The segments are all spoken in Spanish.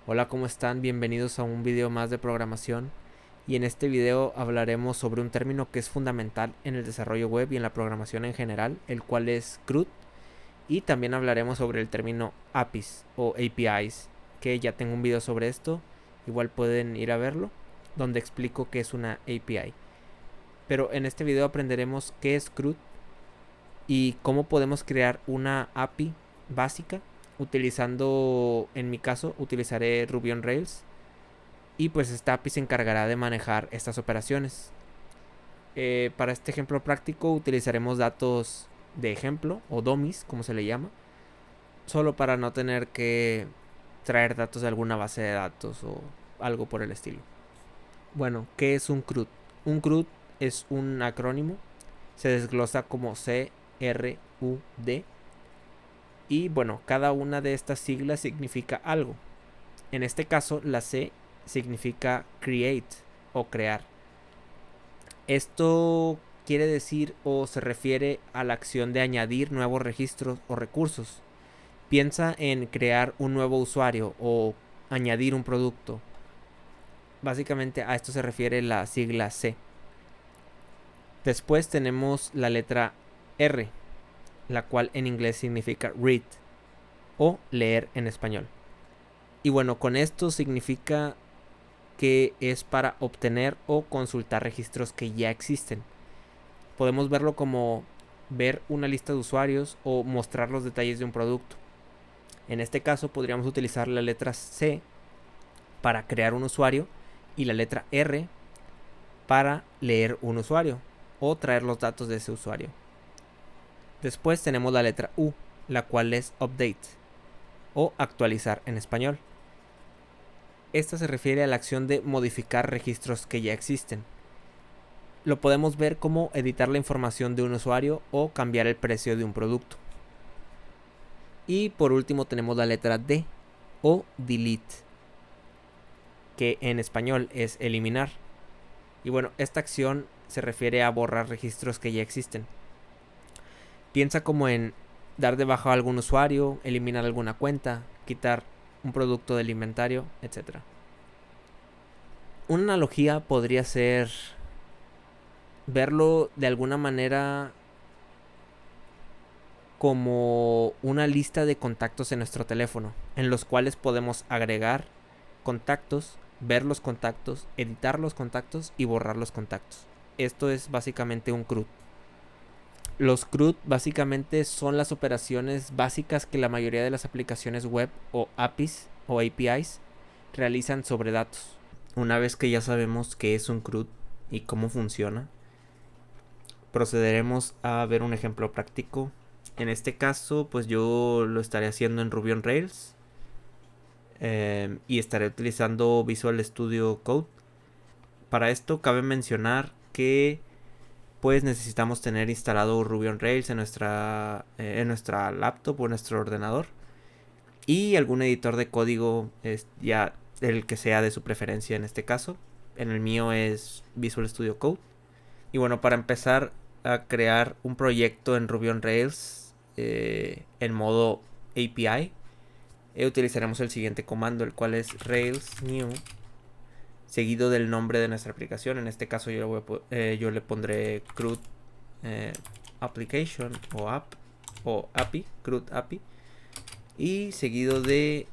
Hola, ¿cómo están? Bienvenidos a un video más de programación. Y en este video hablaremos sobre un término que es fundamental en el desarrollo web y en la programación en general, el cual es CRUD. Y también hablaremos sobre el término APIs o APIs, que ya tengo un video sobre esto. Igual pueden ir a verlo, donde explico qué es una API. Pero en este video aprenderemos qué es CRUD y cómo podemos crear una API básica utilizando, en mi caso, utilizaré Ruby on Rails. Y pues esta API se encargará de manejar estas operaciones. Para este ejemplo práctico utilizaremos datos de ejemplo o dummies, como se le llama, solo para no tener que traer datos de alguna base de datos o algo por el estilo. Bueno, ¿qué es un CRUD? Un CRUD es un acrónimo, se desglosa como CRUD y bueno, cada una de estas siglas significa algo. En este caso, la C significa create o crear. Esto quiere decir o se refiere a la acción de añadir nuevos registros o recursos. Piensa en crear un nuevo usuario o añadir un producto. Básicamente a esto se refiere la sigla C. Después tenemos la letra R, la cual en inglés significa read o leer en español. Y bueno, con esto significa que es para obtener o consultar registros que ya existen. Podemos verlo como ver una lista de usuarios o mostrar los detalles de un producto. En este caso podríamos utilizar la letra C para crear un usuario y la letra R para leer un usuario o traer los datos de ese usuario. Después tenemos la letra U, la cual es update o actualizar en español. Esta se refiere a la acción de modificar registros que ya existen. Lo podemos ver como editar la información de un usuario o cambiar el precio de un producto. Y por último tenemos la letra D o delete, que en español es eliminar. Y bueno, esta acción se refiere a borrar registros que ya existen. Piensa como en dar de baja a algún usuario, eliminar alguna cuenta, quitar un producto del inventario, etc. Una analogía podría ser verlo de alguna manera como una lista de contactos en nuestro teléfono, en los cuales podemos agregar contactos, ver los contactos, editar los contactos y borrar los contactos. Esto es básicamente un CRUD. Los CRUD básicamente son las operaciones básicas que la mayoría de las aplicaciones web o APIs o APIs realizan sobre datos. Una vez que ya sabemos qué es un CRUD y cómo funciona, procederemos a ver un ejemplo práctico. En este caso, pues yo lo estaré haciendo en Ruby on Rails y estaré utilizando Visual Studio Code. Para esto cabe mencionar que pues necesitamos tener instalado Ruby on Rails en nuestra laptop o en nuestro ordenador y algún editor de código, ya el que sea de su preferencia en este caso. En el mío es Visual Studio Code. Y bueno, para empezar a crear un proyecto en Ruby on Rails en modo API, utilizaremos el siguiente comando, el cual es Rails new seguido del nombre de nuestra aplicación. En este caso yo le pondré CRUD application o app o API, CRUD API, y seguido de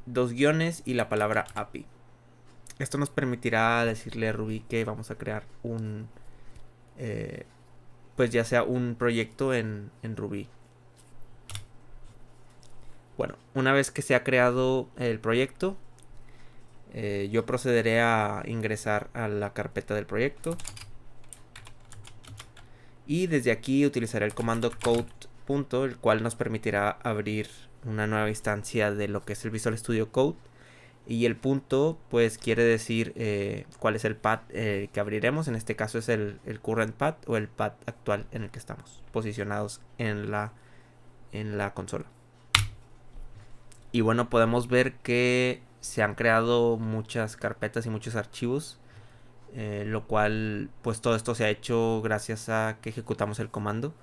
dos guiones y la palabra API. Esto nos permitirá decirle a Ruby que vamos a crear un pues ya sea un proyecto en Ruby. Bueno, una vez que se ha creado el proyecto, yo procederé a ingresar a la carpeta del proyecto y desde aquí utilizaré el comando code. El cual nos permitirá abrir una nueva instancia de lo que es el Visual Studio Code. Y el punto pues quiere decir cuál es el path que abriremos. En este caso es el current path o el path actual en el que estamos posicionados en la consola. Y bueno, podemos ver que se han creado muchas carpetas y muchos archivos, lo cual pues todo esto se ha hecho gracias a que ejecutamos el comando.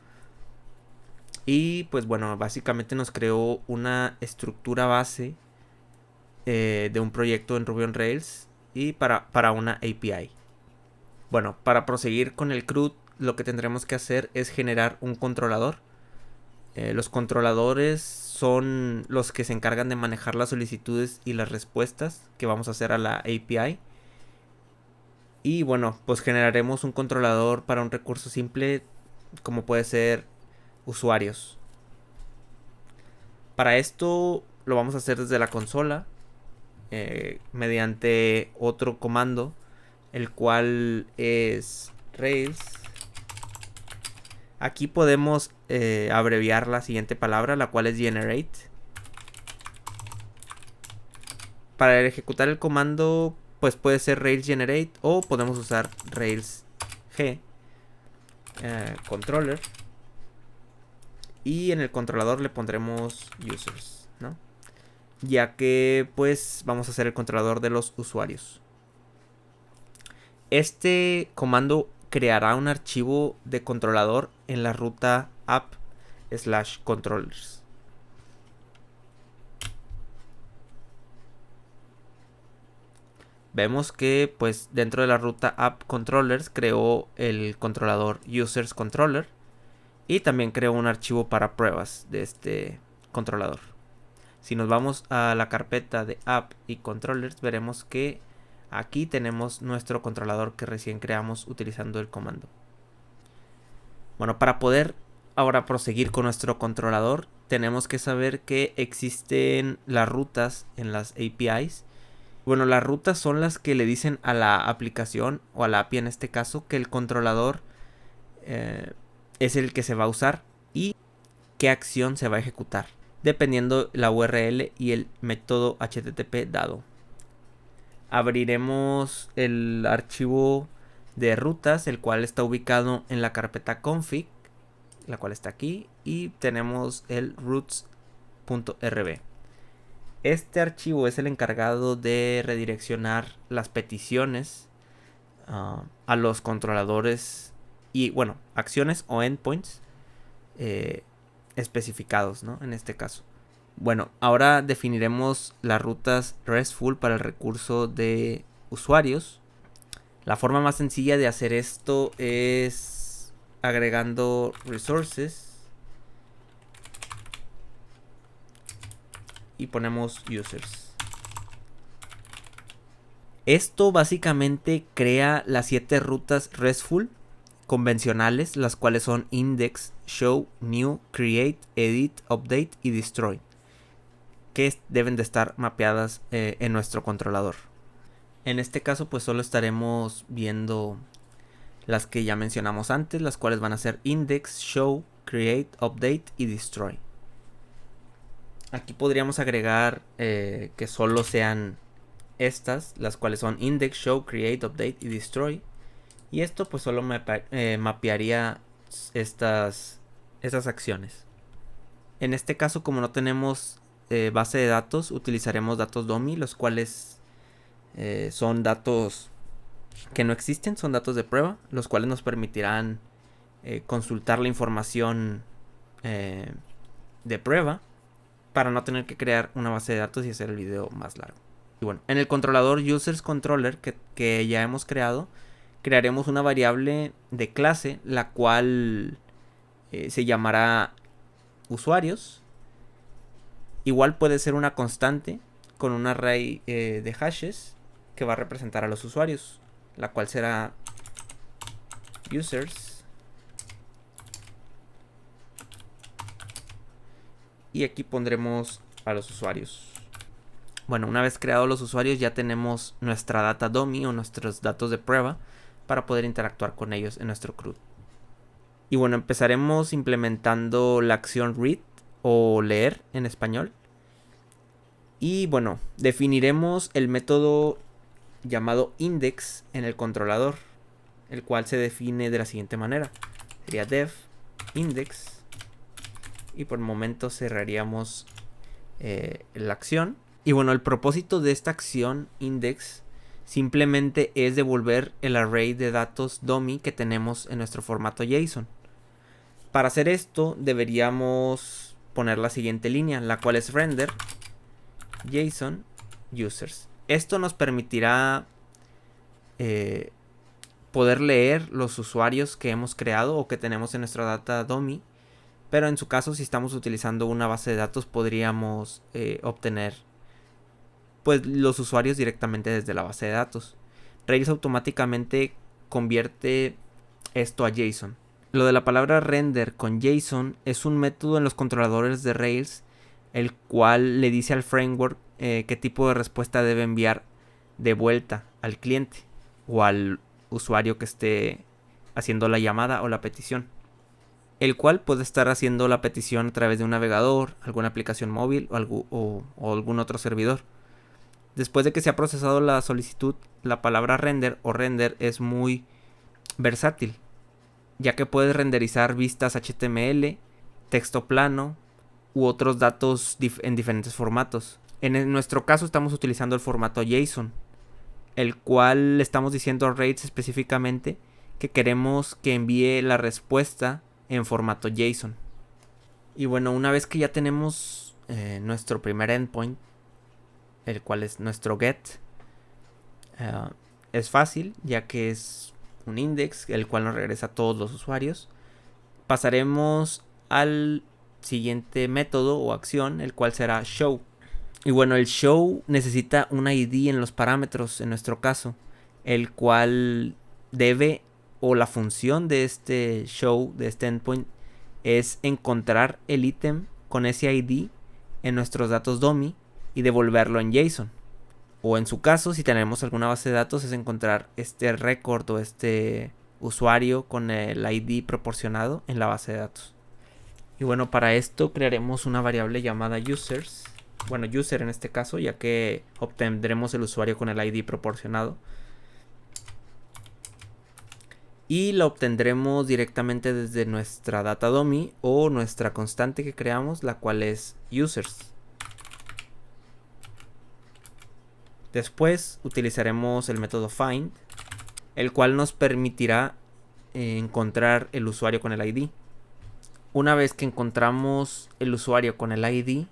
Y pues bueno, básicamente nos creó una estructura base de un proyecto en Ruby on Rails y para una API. Bueno, para proseguir con el CRUD, lo que tendremos que hacer es generar un controlador. Los controladores son los que se encargan de manejar las solicitudes y las respuestas que vamos a hacer a la API. Y bueno, pues generaremos un controlador para un recurso simple, como puede ser usuarios. Para esto lo vamos a hacer desde la consola, mediante otro comando, el cual es Rails. Aquí podemos abreviar la siguiente palabra, la cual es generate. Para ejecutar el comando, pues puede ser Rails generate o podemos usar Rails G controller. Y en el controlador le pondremos users, ¿no? Ya que pues vamos a hacer el controlador de los usuarios. Este comando creará un archivo de controlador en la ruta app/controllers. Vemos que pues dentro de la ruta app controllers creó el controlador users controller y también creó un archivo para pruebas de este controlador. Si nos vamos a la carpeta de app y controllers, veremos que aquí tenemos nuestro controlador que recién creamos utilizando el comando. Bueno, para poder ahora proseguir con nuestro controlador, tenemos que saber que existen las rutas en las APIs. Bueno, las rutas son las que le dicen a la aplicación, o a la API en este caso, que el controlador es el que se va a usar y qué acción se va a ejecutar, dependiendo la URL y el método HTTP dado. Abriremos el archivo de rutas, el cual está ubicado en la carpeta config, la cual está aquí, y tenemos el routes.rb. Este archivo es el encargado de redireccionar las peticiones a los controladores y, bueno, acciones o endpoints especificados, ¿no? En este caso. Bueno, ahora definiremos las rutas RESTful para el recurso de usuarios. La forma más sencilla de hacer esto es agregando resources y ponemos users. Esto básicamente crea las 7 rutas RESTful convencionales, las cuales son index, show, new, create, edit, update y destroy, que deben de estar mapeadas en nuestro controlador. En este caso pues solo estaremos viendo las que ya mencionamos antes, las cuales van a ser index, show, create, update y destroy. Aquí podríamos agregar que solo sean estas, las cuales son index, show, create, update y destroy. Y esto pues solo mapearía estas acciones. En este caso, como no tenemos base de datos, utilizaremos datos dummy, los cuales son datos que no existen, son datos de prueba, los cuales nos permitirán consultar la información de prueba para no tener que crear una base de datos y hacer el video más largo. Y bueno, en el controlador users controller que ya hemos creado, crearemos una variable de clase, la cual se llamará usuarios. Igual puede ser una constante con un array de hashes que va a representar a los usuarios, la cual será users. Y aquí pondremos a los usuarios. Bueno, una vez creados los usuarios ya tenemos nuestra data dummy o nuestros datos de prueba para poder interactuar con ellos en nuestro CRUD. Y bueno, empezaremos implementando la acción read o leer en español. Y bueno, definiremos el método llamado index en el controlador, el cual se define de la siguiente manera. Sería def index y por el momento cerraríamos la acción. Y bueno, el propósito de esta acción index simplemente es devolver el array de datos dummy que tenemos en nuestro formato JSON. Para hacer esto deberíamos poner la siguiente línea, la cual es render JSON users. Esto nos permitirá poder leer los usuarios que hemos creado o que tenemos en nuestra data dummy. Pero en su caso, si estamos utilizando una base de datos, podríamos obtener pues los usuarios directamente desde la base de datos. Rails automáticamente convierte esto a JSON. Lo de la palabra render con JSON es un método en los controladores de Rails, el cual le dice al framework qué tipo de respuesta debe enviar de vuelta al cliente o al usuario que esté haciendo la llamada o la petición, el cual puede estar haciendo la petición a través de un navegador, alguna aplicación móvil o algún otro servidor. Después de que se ha procesado la solicitud, la palabra render o render es muy versátil, ya que puedes renderizar vistas HTML, texto plano u otros datos en diferentes formatos. En nuestro caso estamos utilizando el formato JSON, el cual le estamos diciendo a Rails específicamente que queremos que envíe la respuesta en formato JSON. Y bueno, una vez que ya tenemos nuestro primer endpoint, el cual es nuestro get, es fácil, ya que es un index, el cual nos regresa a todos los usuarios. Pasaremos al siguiente método o acción, el cual será show. Y bueno, el show necesita un ID en los parámetros, en nuestro caso, el cual debe, o la función de este show, de este endpoint, es encontrar el ítem con ese ID en nuestros datos dummy y devolverlo en JSON. O en su caso, si tenemos alguna base de datos, es encontrar este record o este usuario con el ID proporcionado en la base de datos. Y bueno, para esto crearemos una variable llamada users. Bueno, user en este caso, ya que obtendremos el usuario con el ID proporcionado. Y la obtendremos directamente desde nuestra data dummy o nuestra constante que creamos, la cual es users. Después utilizaremos el método find, el cual nos permitirá encontrar el usuario con el ID. Una vez que encontramos el usuario con el ID,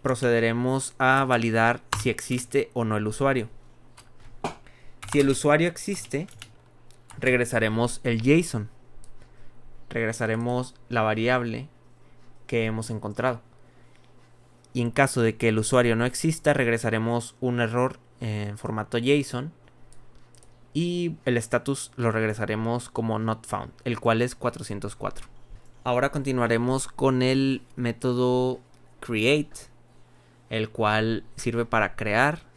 procederemos a validar si existe o no el usuario. Si el usuario existe, regresaremos el JSON. Regresaremos la variable que hemos encontrado. Y en caso de que el usuario no exista, regresaremos un error en formato JSON. Y el status lo regresaremos como not found, el cual es 404. Ahora continuaremos con el método create, el cual sirve para crear.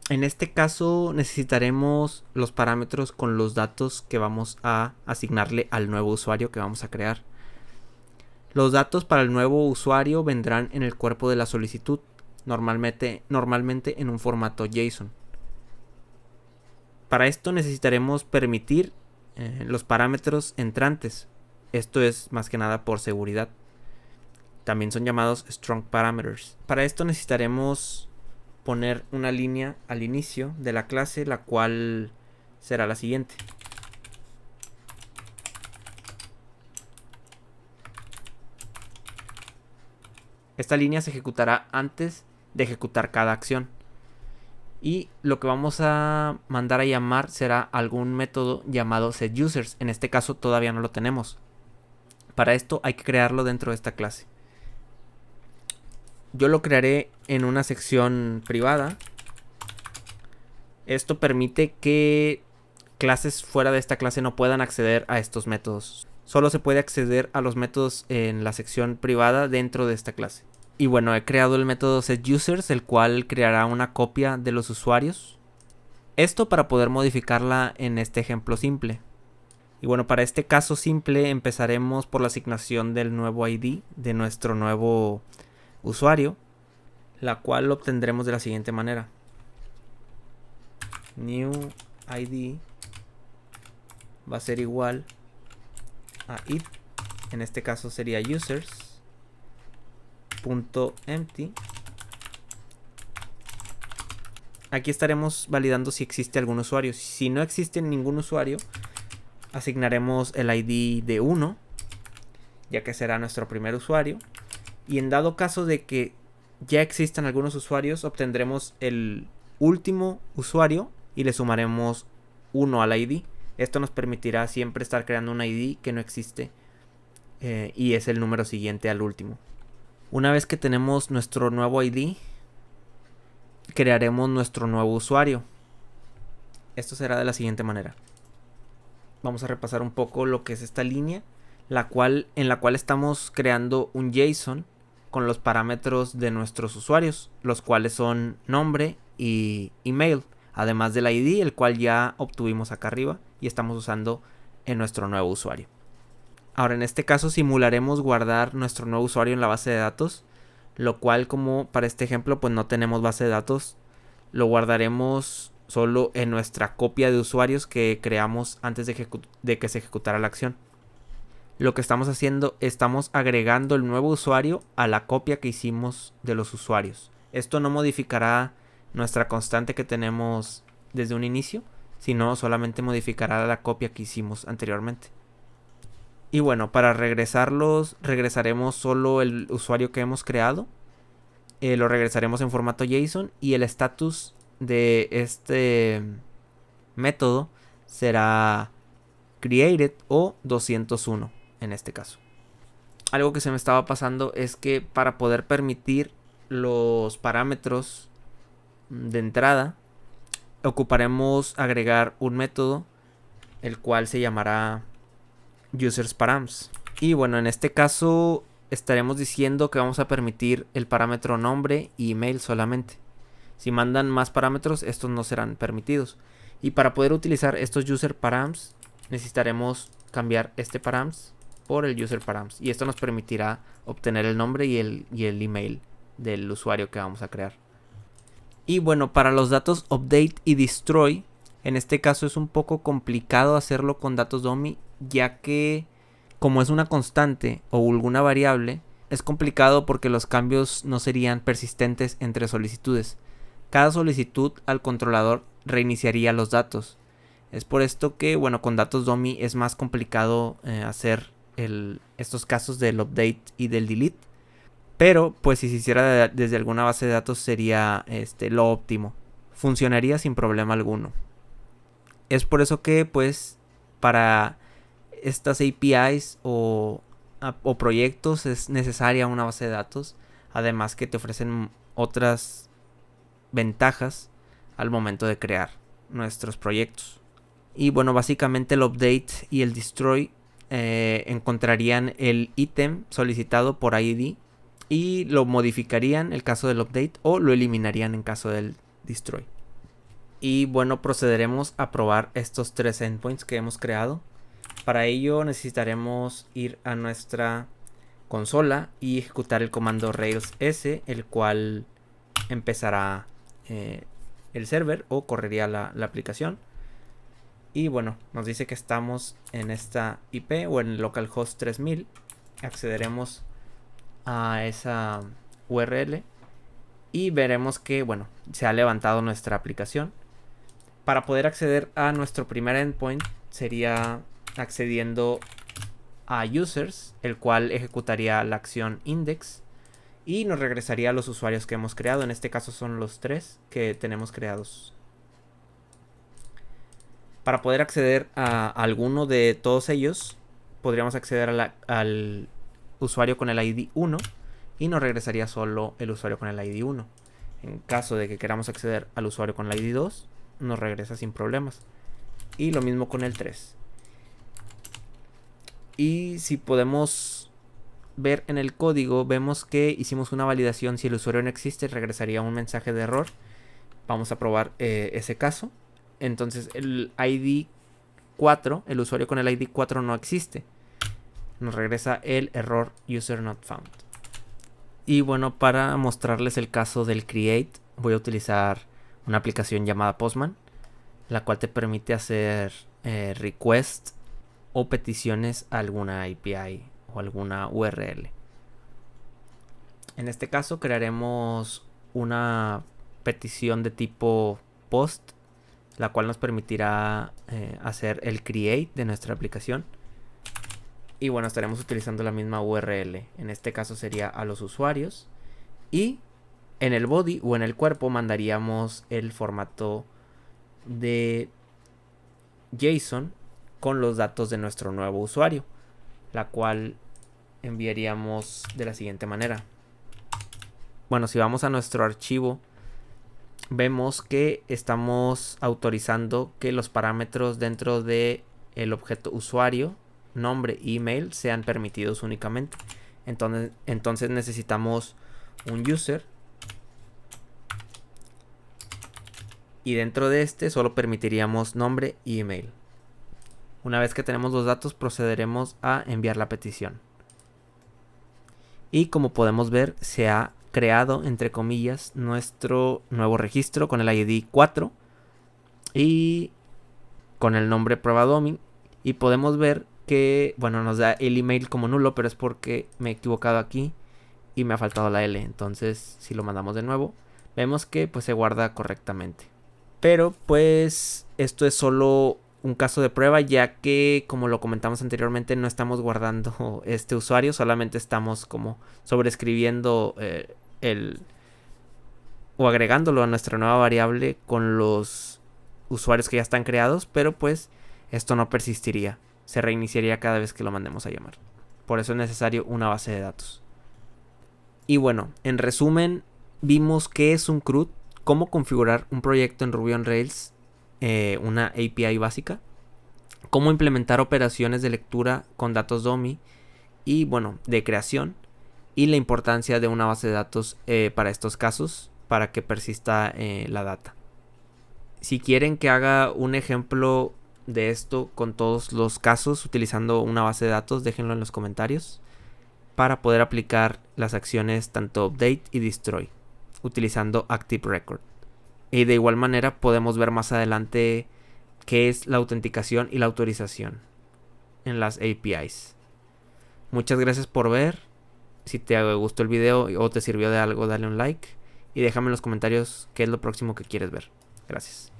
En este caso necesitaremos los parámetros con los datos que vamos a asignarle al nuevo usuario que vamos a crear. Los datos para el nuevo usuario vendrán en el cuerpo de la solicitud, normalmente en un formato JSON. Para esto necesitaremos permitir los parámetros entrantes. Esto es más que nada por seguridad. También son llamados strong parameters. Para esto necesitaremos poner una línea al inicio de la clase, la cual será la siguiente. Esta línea se ejecutará antes de ejecutar cada acción. Y lo que vamos a mandar a llamar será algún método llamado setUsers. En este caso todavía no lo tenemos. Para esto hay que crearlo dentro de esta clase. Yo lo crearé en una sección privada. Esto permite que clases fuera de esta clase no puedan acceder a estos métodos. Solo se puede acceder a los métodos en la sección privada dentro de esta clase. Y bueno, he creado el método setUsers, el cual creará una copia de los usuarios. Esto para poder modificarla en este ejemplo simple. Y bueno, para este caso simple empezaremos por la asignación del nuevo ID de nuestro nuevo usuario, la cual obtendremos de la siguiente manera. New ID va a ser igual a id, en este caso sería users.empty. Aquí estaremos validando si existe algún usuario. Si no existe ningún usuario, asignaremos el ID de 1, ya que será nuestro primer usuario. Y en dado caso de que ya existan algunos usuarios, obtendremos el último usuario y le sumaremos 1 al ID. Esto nos permitirá siempre estar creando un ID que no existe y es el número siguiente al último. Una vez que tenemos nuestro nuevo ID, crearemos nuestro nuevo usuario. Esto será de la siguiente manera. Vamos a repasar un poco lo que es esta línea, en la cual estamos creando un JSON con los parámetros de nuestros usuarios, los cuales son nombre y email, además del ID, el cual ya obtuvimos acá arriba y estamos usando en nuestro nuevo usuario. Ahora, en este caso simularemos guardar nuestro nuevo usuario en la base de datos, lo cual, como para este ejemplo pues no tenemos base de datos, lo guardaremos solo en nuestra copia de usuarios que creamos antes de que se ejecutara la acción. Lo que estamos haciendo, estamos agregando el nuevo usuario a la copia que hicimos de los usuarios. Esto no modificará nuestra constante que tenemos desde un inicio, sino solamente modificará la copia que hicimos anteriormente. Y bueno, para regresaremos solo el usuario que hemos creado. Lo regresaremos en formato JSON y el status de este método será created o 201 en este caso. Algo que se me estaba pasando es que para poder permitir los parámetros de entrada, ocuparemos agregar un método el cual se llamará usersParams. Y bueno, en este caso estaremos diciendo que vamos a permitir el parámetro nombre y email solamente. Si mandan más parámetros, estos no serán permitidos. Y para poder utilizar estos userParams, necesitaremos cambiar este params por el userParams. Y esto nos permitirá obtener el nombre y el email del usuario que vamos a crear. Y bueno, para los datos update y destroy, en este caso es un poco complicado hacerlo con datos dummy, ya que como es una constante o alguna variable, es complicado porque los cambios no serían persistentes entre solicitudes. Cada solicitud al controlador reiniciaría los datos. Es por esto que, bueno, con datos dummy es más complicado hacer estos casos del update y del delete. Pero, pues si se hiciera desde alguna base de datos sería lo óptimo. Funcionaría sin problema alguno. Es por eso que, pues, para estas APIs o proyectos es necesaria una base de datos. Además que te ofrecen otras ventajas al momento de crear nuestros proyectos. Y bueno, básicamente el update y el destroy encontrarían el ítem solicitado por ID y lo modificarían en el caso del update o lo eliminarían en caso del destroy. Y bueno, procederemos a probar estos 3 endpoints que hemos creado. Para ello necesitaremos ir a nuestra consola y ejecutar el comando rails s, el cual empezará el server o correría la aplicación. Y bueno, nos dice que estamos en esta IP o en localhost 3000. Accederemos a esa URL y veremos que, bueno, se ha levantado nuestra aplicación. Para poder acceder a nuestro primer endpoint sería accediendo a users, el cual ejecutaría la acción index y nos regresaría a los usuarios que hemos creado. En este caso son los 3 que tenemos creados. Para poder acceder a alguno de todos ellos, podríamos acceder al usuario con el ID 1 y nos regresaría solo el usuario con el ID 1. En caso de que queramos acceder al usuario con el ID 2, nos regresa sin problemas. Y lo mismo con el 3. Y si podemos ver en el código, vemos que hicimos una validación. Si el usuario no existe, regresaría un mensaje de error. Vamos a probar ese caso. Entonces el ID 4, el usuario con el ID 4 no existe. Nos regresa el error user not found. Y bueno, para mostrarles el caso del create, voy a utilizar una aplicación llamada Postman, la cual te permite hacer request o peticiones a alguna API o alguna URL. En este caso crearemos una petición de tipo post, la cual nos permitirá hacer el create de nuestra aplicación. Y bueno, estaremos utilizando la misma URL. En este caso sería a los usuarios. Y En el body o en el cuerpo mandaríamos el formato de JSON con los datos de nuestro nuevo usuario, la cual enviaríamos de la siguiente manera. Bueno, si vamos a nuestro archivo, vemos que estamos autorizando que los parámetros dentro de el objeto usuario, nombre y email sean permitidos únicamente. Entonces necesitamos un user, y dentro de este solo permitiríamos nombre y email. Una vez que tenemos los datos, procederemos a enviar la petición. Y como podemos ver, se ha creado, entre comillas, nuestro nuevo registro con el ID 4 y con el nombre prueba domain. Y podemos ver que, bueno, nos da el email como nulo, pero es porque me he equivocado aquí y me ha faltado la L. Entonces, si lo mandamos de nuevo, vemos que pues se guarda correctamente. Pero pues esto es solo un caso de prueba, ya que, como lo comentamos anteriormente, no estamos guardando este usuario, solamente estamos como sobreescribiendo o agregándolo a nuestra nueva variable con los usuarios que ya están creados, pero pues esto no persistiría, se reiniciaría cada vez que lo mandemos a llamar. Por eso es necesario una base de datos. Y bueno, en resumen, vimos qué es un CRUD, cómo configurar un proyecto en Ruby on Rails, una API básica, cómo implementar operaciones de lectura con datos dummy y bueno, de creación, y la importancia de una base de datos para estos casos, para que persista la data. Si quieren que haga un ejemplo de esto con todos los casos utilizando una base de datos, déjenlo en los comentarios para poder aplicar las acciones tanto update y destroy utilizando Active Record. Y de igual manera podemos ver más adelante qué es la autenticación y la autorización en las APIs. Muchas gracias por ver. Si te gustó el video o te sirvió de algo, dale un like y déjame en los comentarios qué es lo próximo que quieres ver. Gracias.